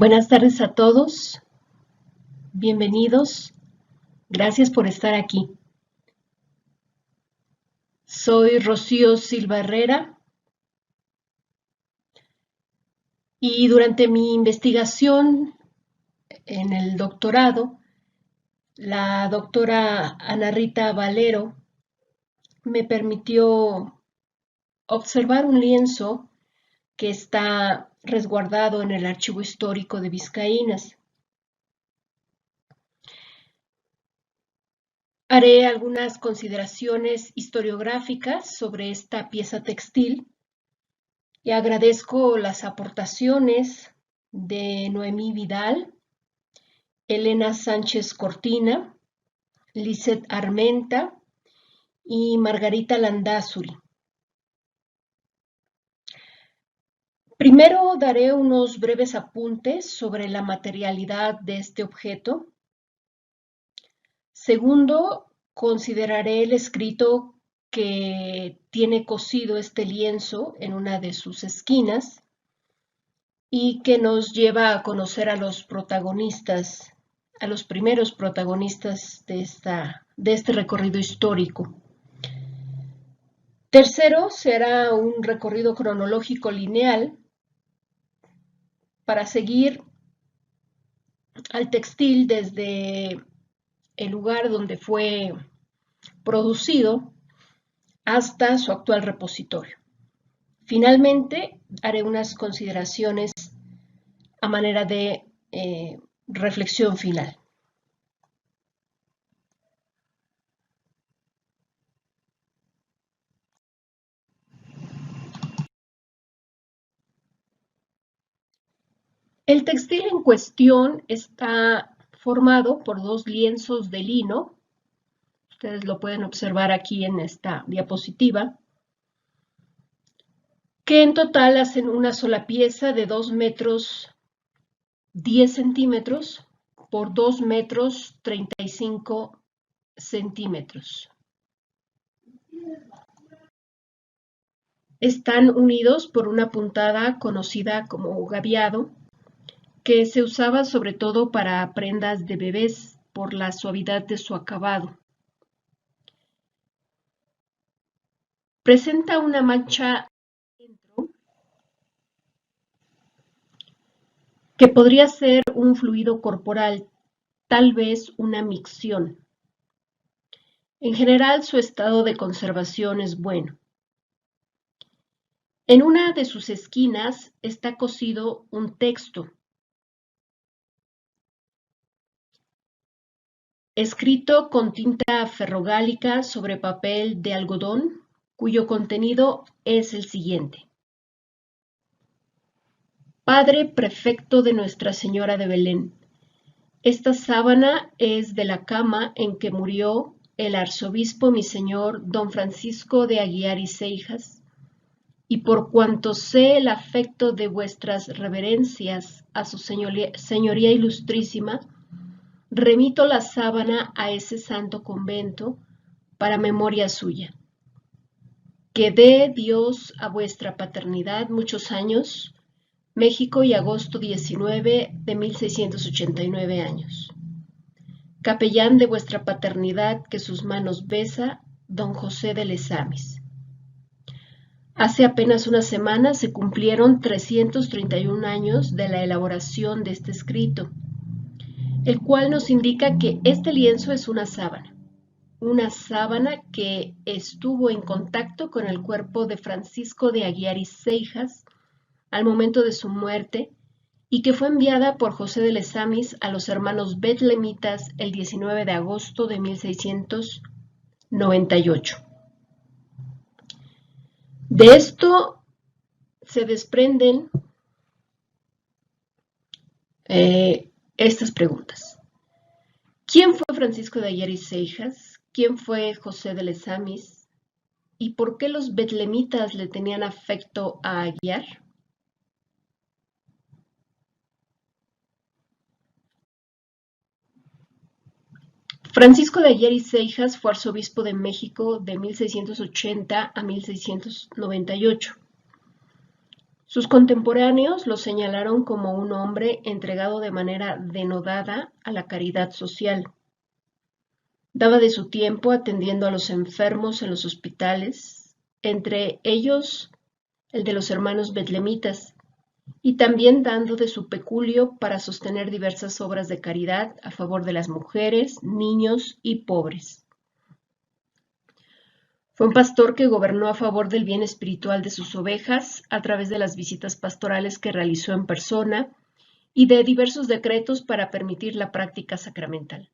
Buenas tardes a todos, bienvenidos, gracias por estar aquí. Soy Rocío Silva Herrera y durante mi investigación en el doctorado, la doctora Ana Rita Valero me permitió observar un lienzo que está resguardado en el Archivo Histórico de Vizcaínas. Haré algunas consideraciones historiográficas sobre esta pieza textil y agradezco las aportaciones de Noemí Vidal, Elena Sánchez Cortina, Lisette Armenta y Margarita Landázuri. Primero daré unos breves apuntes sobre la materialidad de este objeto. Segundo, consideraré el escrito que tiene cosido este lienzo en una de sus esquinas y que nos lleva a conocer a los protagonistas, a los primeros protagonistas de este recorrido histórico. Tercero, se hará un recorrido cronológico lineal para seguir al textil desde el lugar donde fue producido hasta su actual repositorio. Finalmente, haré unas consideraciones a manera de reflexión final. El textil en cuestión está formado por dos lienzos de lino. Ustedes lo pueden observar aquí en esta diapositiva, que en total hacen una sola pieza de 2 metros 10 centímetros por 2 metros 35 centímetros. Están unidos por una puntada conocida como gaviado, que se usaba sobre todo para prendas de bebés por la suavidad de su acabado. Presenta una mancha dentro que podría ser un fluido corporal, tal vez una micción. En general, su estado de conservación es bueno. En una de sus esquinas está cosido un texto, escrito con tinta ferrogálica sobre papel de algodón, cuyo contenido es el siguiente. Padre prefecto de Nuestra Señora de Belén, esta sábana es de la cama en que murió el arzobispo mi señor don Francisco de Aguiar y Seijas, y por cuanto sé el afecto de vuestras reverencias a su señoría ilustrísima, remito la sábana a ese santo convento para memoria suya. Que dé Dios a vuestra paternidad muchos años, México y agosto 19 de 1689 años. Capellán de vuestra paternidad que sus manos besa, don José de Lesamis. Hace apenas una semana se cumplieron 331 años de la elaboración de este escrito, el cual nos indica que este lienzo es una sábana que estuvo en contacto con el cuerpo de Francisco de Aguiar y Seijas al momento de su muerte y que fue enviada por José de Lesamis a los hermanos betlemitas el 19 de agosto de 1698. De esto se desprenden estas preguntas. ¿Quién fue Francisco de Aguiar y Seijas? ¿Quién fue José de Lesamis? ¿Y por qué los betlemitas le tenían afecto a Aguiar? Francisco de Aguiar y Seijas fue arzobispo de México de 1680 a 1698. Sus contemporáneos lo señalaron como un hombre entregado de manera denodada a la caridad social. Daba de su tiempo atendiendo a los enfermos en los hospitales, entre ellos el de los hermanos betlemitas, y también dando de su peculio para sostener diversas obras de caridad a favor de las mujeres, niños y pobres. Fue un pastor que gobernó a favor del bien espiritual de sus ovejas a través de las visitas pastorales que realizó en persona y de diversos decretos para permitir la práctica sacramental.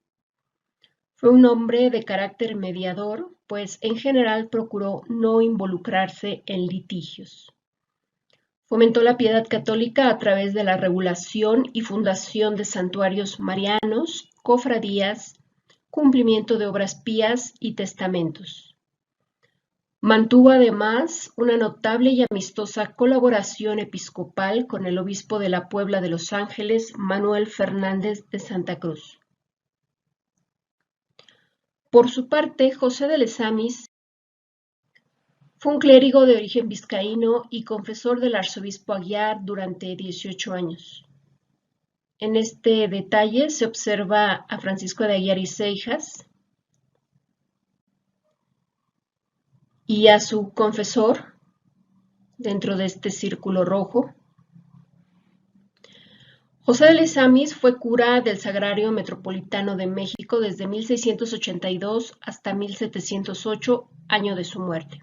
Fue un hombre de carácter mediador, pues en general procuró no involucrarse en litigios. Fomentó la piedad católica a través de la regulación y fundación de santuarios marianos, cofradías, cumplimiento de obras pías y testamentos. Mantuvo además una notable y amistosa colaboración episcopal con el obispo de la Puebla de Los Ángeles, Manuel Fernández de Santa Cruz. Por su parte, José de Lesamis fue un clérigo de origen vizcaíno y confesor del arzobispo Aguiar durante 18 años. En este detalle se observa a Francisco de Aguiar y Seijas y a su confesor dentro de este círculo rojo. José de Lesamis fue cura del Sagrario Metropolitano de México desde 1682 hasta 1708, año de su muerte.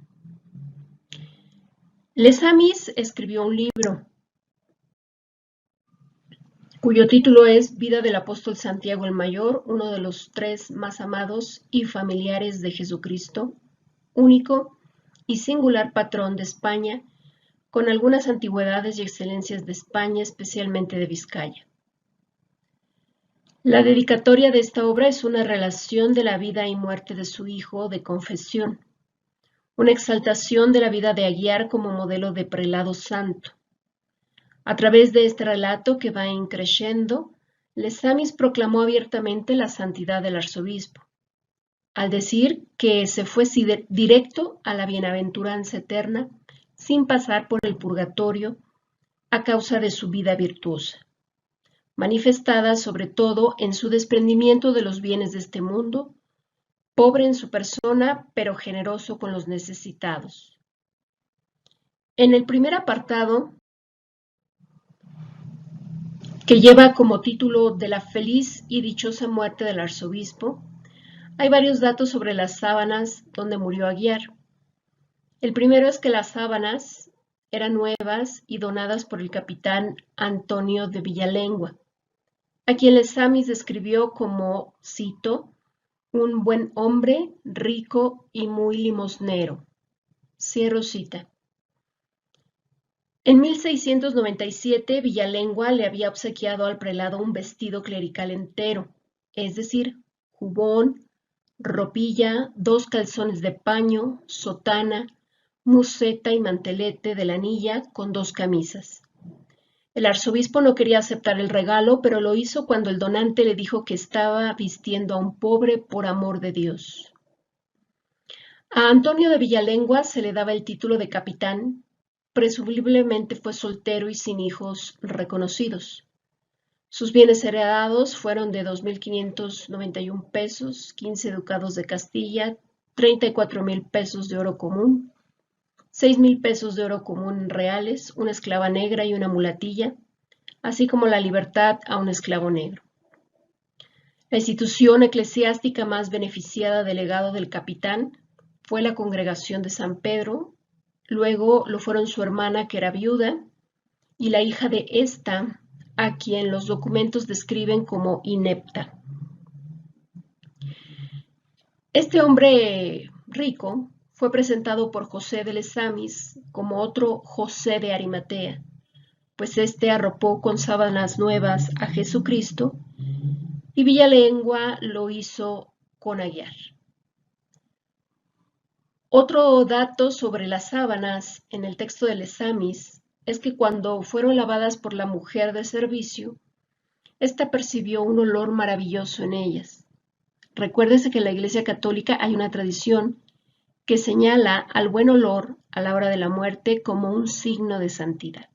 Lesamis escribió un libro cuyo título es Vida del apóstol Santiago el Mayor, uno de los 3 más amados y familiares de Jesucristo, único y singular patrón de España, con algunas antigüedades y excelencias de España, especialmente de Vizcaya. La dedicatoria de esta obra es una relación de la vida y muerte de su hijo de confesión, una exaltación de la vida de Aguiar como modelo de prelado santo. A través de este relato que va increciendo, Lesamis proclamó abiertamente la santidad del arzobispo, al decir que se fue directo a la bienaventuranza eterna sin pasar por el purgatorio a causa de su vida virtuosa, manifestada sobre todo en su desprendimiento de los bienes de este mundo, pobre en su persona, pero generoso con los necesitados. En el primer apartado, que lleva como título de la feliz y dichosa muerte del arzobispo, hay varios datos sobre las sábanas donde murió Aguiar. El primero es que las sábanas eran nuevas y donadas por el capitán Antonio de Villalengua, a quien Lesamis describió como, cito, un buen hombre, rico y muy limosnero. Cierro cita. En 1697, Villalengua le había obsequiado al prelado un vestido clerical entero, es decir, jubón, ropilla, 2 calzones de paño, sotana, museta y mantelete de lanilla con 2 camisas. El arzobispo no quería aceptar el regalo, pero lo hizo cuando el donante le dijo que estaba vistiendo a un pobre por amor de Dios. A Antonio de Villalengua se le daba el título de capitán. Presumiblemente fue soltero y sin hijos reconocidos. Sus bienes heredados fueron de 2.591 pesos, 15 ducados de Castilla, 34.000 pesos de oro común, 6.000 pesos de oro común reales, una esclava negra y una mulatilla, así como la libertad a un esclavo negro. La institución eclesiástica más beneficiada del legado del capitán fue la Congregación de San Pedro. Luego lo fueron su hermana, que era viuda, y la hija de esta, a quien los documentos describen como inepta. Este hombre rico fue presentado por José de Lesamis como otro José de Arimatea, pues este arropó con sábanas nuevas a Jesucristo y Villalengua lo hizo con Aguiar. Otro dato sobre las sábanas en el texto de Lesamis es que cuando fueron lavadas por la mujer de servicio, ésta percibió un olor maravilloso en ellas. Recuérdese que en la Iglesia Católica hay una tradición que señala al buen olor a la hora de la muerte como un signo de santidad.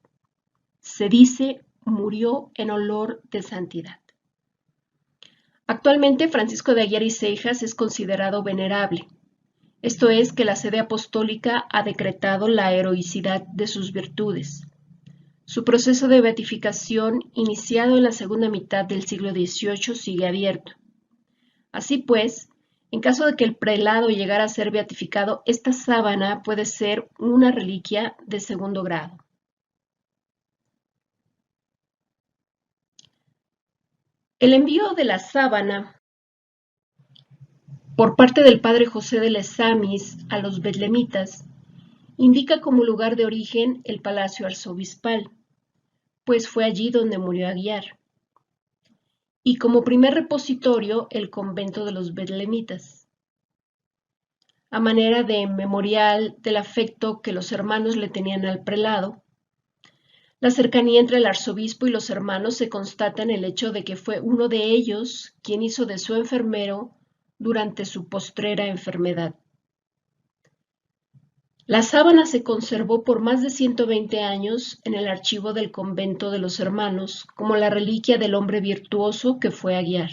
Se dice murió en olor de santidad. Actualmente Francisco de Aguiar y Seijas es considerado venerable. Esto es que la sede apostólica ha decretado la heroicidad de sus virtudes. Su proceso de beatificación, iniciado en la segunda mitad del siglo XVIII, sigue abierto. Así pues, en caso de que el prelado llegara a ser beatificado, esta sábana puede ser una reliquia de segundo grado. El envío de la sábana por parte del padre José de Lezamis a los betlemitas indica como lugar de origen el palacio arzobispal, pues fue allí donde murió Aguiar, y como primer repositorio el convento de los betlemitas, a manera de memorial del afecto que los hermanos le tenían al prelado. La cercanía entre el arzobispo y los hermanos se constata en el hecho de que fue uno de ellos quien hizo de su enfermero durante su postrera enfermedad. La sábana se conservó por más de 120 años en el archivo del convento de los hermanos como la reliquia del hombre virtuoso que fue Aguiar.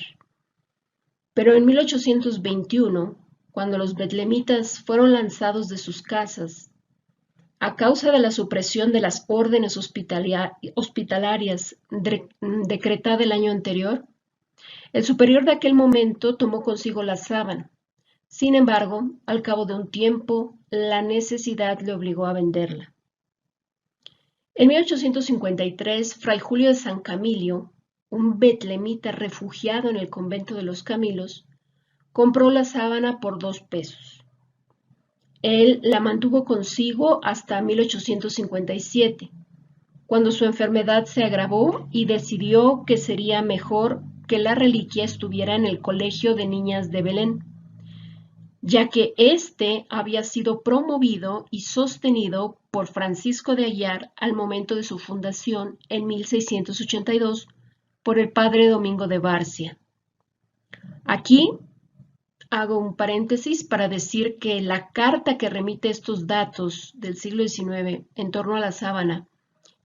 Pero en 1821, cuando los betlemitas fueron lanzados de sus casas, a causa de la supresión de las órdenes hospitalarias decretada el año anterior, el superior de aquel momento tomó consigo la sábana. Sin embargo, al cabo de un tiempo, la necesidad le obligó a venderla. En 1853, Fray Julio de San Camilio, un betlemita refugiado en el convento de los Camilos, compró la sábana por 2 pesos. Él la mantuvo consigo hasta 1857, cuando su enfermedad se agravó y decidió que sería mejor que la reliquia estuviera en el Colegio de Niñas de Belén, ya que éste había sido promovido y sostenido por Francisco de Aguiar al momento de su fundación en 1682 por el padre Domingo de Barcia. Aquí hago un paréntesis para decir que la carta que remite estos datos del siglo XIX en torno a la sábana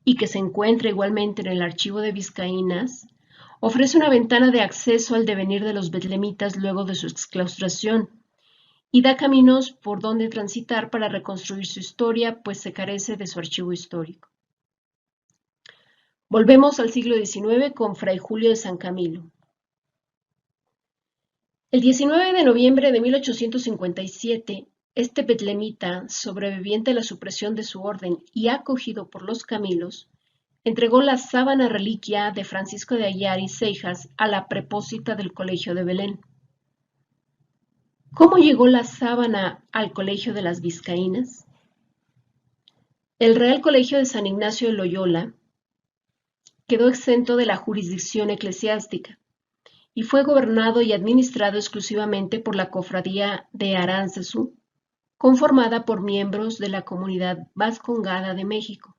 y que se encuentra igualmente en el archivo de Vizcaínas, ofrece una ventana de acceso al devenir de los betlemitas luego de su exclaustración y da caminos por donde transitar para reconstruir su historia, pues se carece de su archivo histórico. Volvemos al siglo XIX con Fray Julio de San Camilo. El 19 de noviembre de 1857, este betlemita, sobreviviente a la supresión de su orden y acogido por los Camilos, entregó la sábana reliquia de Francisco de Aguiar y Seijas a la prepósita del Colegio de Belén. ¿Cómo llegó la sábana al Colegio de las Vizcaínas? El Real Colegio de San Ignacio de Loyola quedó exento de la jurisdicción eclesiástica y fue gobernado y administrado exclusivamente por la Cofradía de Aránzazu, conformada por miembros de la Comunidad Vascongada de México.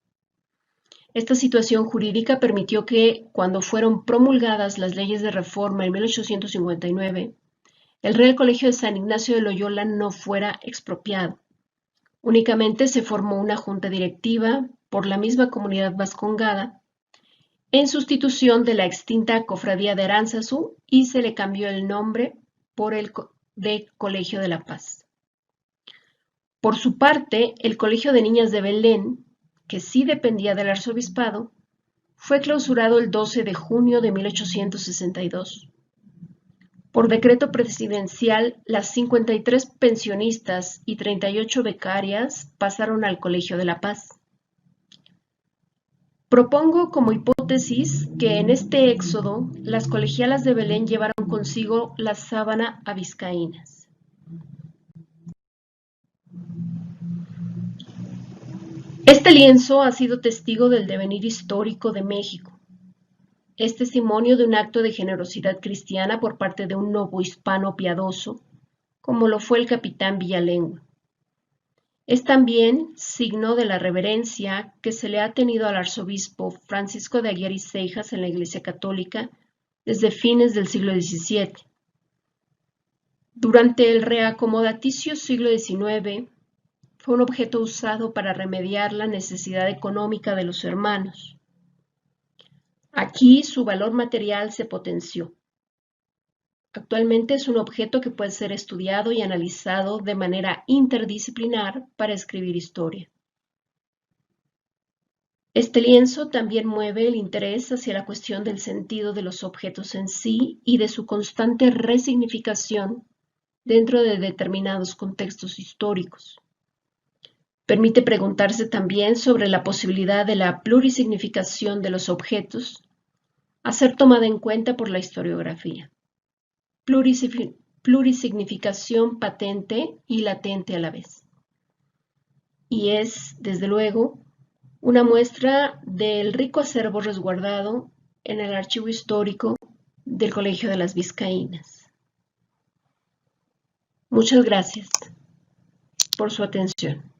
Esta situación jurídica permitió que, cuando fueron promulgadas las leyes de reforma en 1859, el Real Colegio de San Ignacio de Loyola no fuera expropiado. Únicamente se formó una junta directiva por la misma comunidad vascongada en sustitución de la extinta Cofradía de Aránzazu y se le cambió el nombre por el de Colegio de la Paz. Por su parte, el Colegio de Niñas de Belén, que sí dependía del arzobispado, fue clausurado el 12 de junio de 1862. Por decreto presidencial, las 53 pensionistas y 38 becarias pasaron al Colegio de la Paz. Propongo como hipótesis que en este éxodo las colegialas de Belén llevaron consigo la sábana a Vizcaínas. Este lienzo ha sido testigo del devenir histórico de México. Es testimonio de un acto de generosidad cristiana por parte de un novohispano piadoso, como lo fue el capitán Villalengua. Es también signo de la reverencia que se le ha tenido al arzobispo Francisco de Aguiar y Seijas en la Iglesia Católica desde fines del siglo XVII. Durante el reacomodaticio siglo XIX, fue un objeto usado para remediar la necesidad económica de los hermanos. Aquí su valor material se potenció. Actualmente es un objeto que puede ser estudiado y analizado de manera interdisciplinar para escribir historia. Este lienzo también mueve el interés hacia la cuestión del sentido de los objetos en sí y de su constante resignificación dentro de determinados contextos históricos. Permite preguntarse también sobre la posibilidad de la plurisignificación de los objetos a ser tomada en cuenta por la historiografía. Plurisignificación patente y latente a la vez. Y es, desde luego, una muestra del rico acervo resguardado en el archivo histórico del Colegio de las Vizcaínas. Muchas gracias por su atención.